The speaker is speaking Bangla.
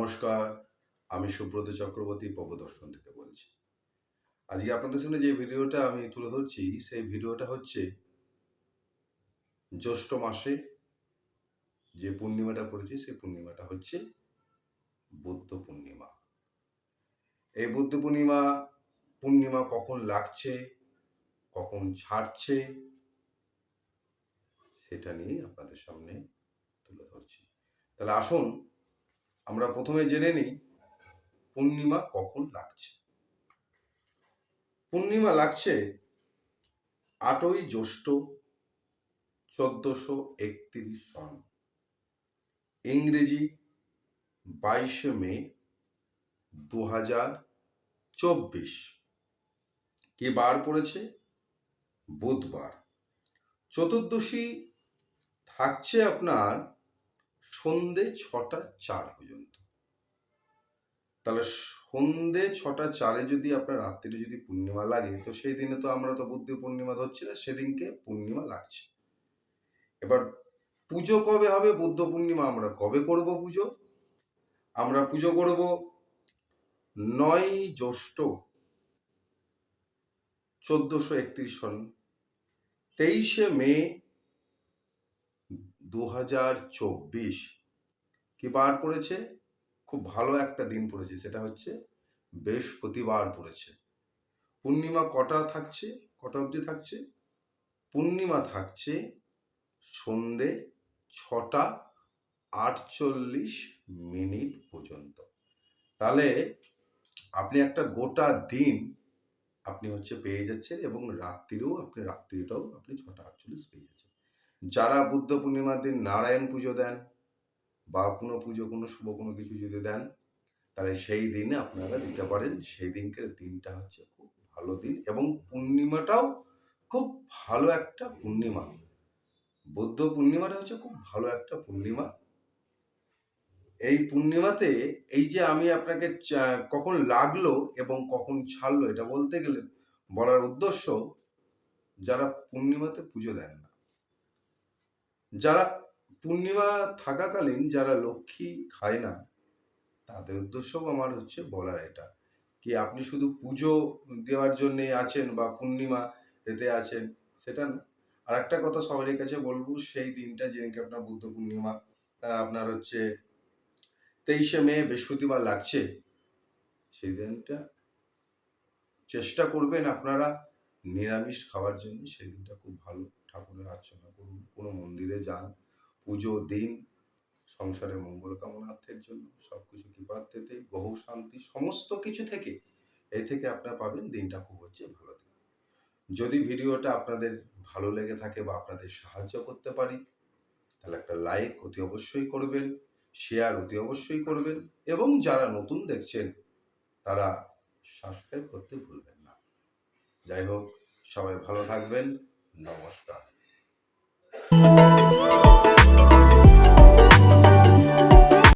নমস্কার, আমি সুব্রত চক্রবর্তী পবদর্শন থেকে বলছি। আজকে আপনাদের সামনে যে ভিডিওটা আমি তুলে ধরছি, সেই ভিডিওটা হচ্ছে জ্যৈষ্ঠ মাসে যে পূর্ণিমাটা পড়েছে, সেই পূর্ণিমাটা হচ্ছে বুদ্ধ পূর্ণিমা। এই বুদ্ধ পূর্ণিমা কখন লাগছে, কখন ছাড়ছে, সেটা নিয়ে আপনাদের সামনে তুলে ধরছি। তাহলে আসুন আমরা প্রথমে জেনে নিই পূর্ণিমা কখন লাগছে। পূর্ণিমা লাগছে 8ই জ্যৈষ্ঠ 1431 সন, ইংরেজি 22 মে 2024। কি বার পড়েছে? বুধবার। চতুর্দশী থাকছে আপনার সন্ধে 6টা 4 পর্যন্ত। তাহলে সন্ধে 6টা 4 যদি আপনার রাত্রিরে যদি পূর্ণিমা লাগে, তো সেই দিনে তো আমরা তো বুদ্ধ পূর্ণিমা ধরছি না, সেদিনকে পূর্ণিমা লাগছে। এবার পুজো কবে হবে? বুদ্ধ পূর্ণিমা আমরা কবে করব পুজো? আমরা পুজো করব 9ই জ্যৈষ্ঠ 1431 সন, 23 মে 2024। কি বার পড়েছে? খুব ভালো একটা দিন পড়েছে, সেটা হচ্ছে বৃহস্পতিবার পড়েছে। পূর্ণিমা কটা অবধি থাকছে? পূর্ণিমা থাকছে সন্ধে 6টা 48 পর্যন্ত। তাহলে আপনি একটা গোটা দিন আপনি পেয়ে যাচ্ছেন, এবং রাত্রিটাও আপনি 6টা 48 পেয়ে যাচ্ছেন। যারা বুদ্ধ পূর্ণিমার দিন নারায়ণ পুজো দেন বা কোনো পুজো, কোনো শুভ কোনো কিছু যদি দেন, তাহলে সেই দিনে আপনারা দিতে পারেন। সেই দিনটা হচ্ছে খুব ভালো দিন, এবং পূর্ণিমাটাও খুব ভালো একটা পূর্ণিমা। বুদ্ধ পূর্ণিমাটা হচ্ছে খুব ভালো একটা পূর্ণিমা। এই পূর্ণিমাতে এই যে আমি আপনাকে কখন লাগলো এবং কখন ছাড়লো, এটা বলার উদ্দেশ্য, যারা পূর্ণিমাতে পুজো দেন না, যারা পূর্ণিমা থাকাকালীন যারা লক্ষ্মী খায় না, তাদের উদ্দেশ্যও আমার বলার এটা, কি আপনি শুধু পুজো দেওয়ার জন্যে আছেন বা পূর্ণিমা এতে আছেন, সেটা না। আর একটা কথা সবারই কাছে বলবো, সেই দিনটা যেদিনকে আপনার বুদ্ধ পূর্ণিমা আপনার 23 মে বৃহস্পতিবার লাগছে, সেই দিনটা চেষ্টা করবেন আপনারা নিরামিষ খাওয়ার জন্য। সেই দিনটা খুব ভালো, ঠাকুরের আর্চনা করুন, কোনো মন্দিরে যান, পুজো দিন, সংসারের মঙ্গল কামনার্থের জন্য, সবকিছু কৃপার্থেতে, গ্রহ শান্তি, সমস্ত কিছু থেকে এই থেকে আপনারা পাবেন। দিনটা খুব ভালো দিন। যদি ভিডিওটা আপনাদের ভালো লেগে থাকে বা আপনাদের সাহায্য করতে পারি, তাহলে একটা লাইক অতি অবশ্যই করবেন, শেয়ার অতি অবশ্যই করবেন, এবং যারা নতুন দেখছেন তারা সাবস্ক্রাইব করতে ভুলবেন না। যাই হোক, সবাই ভালো থাকবেন। নমস্কার।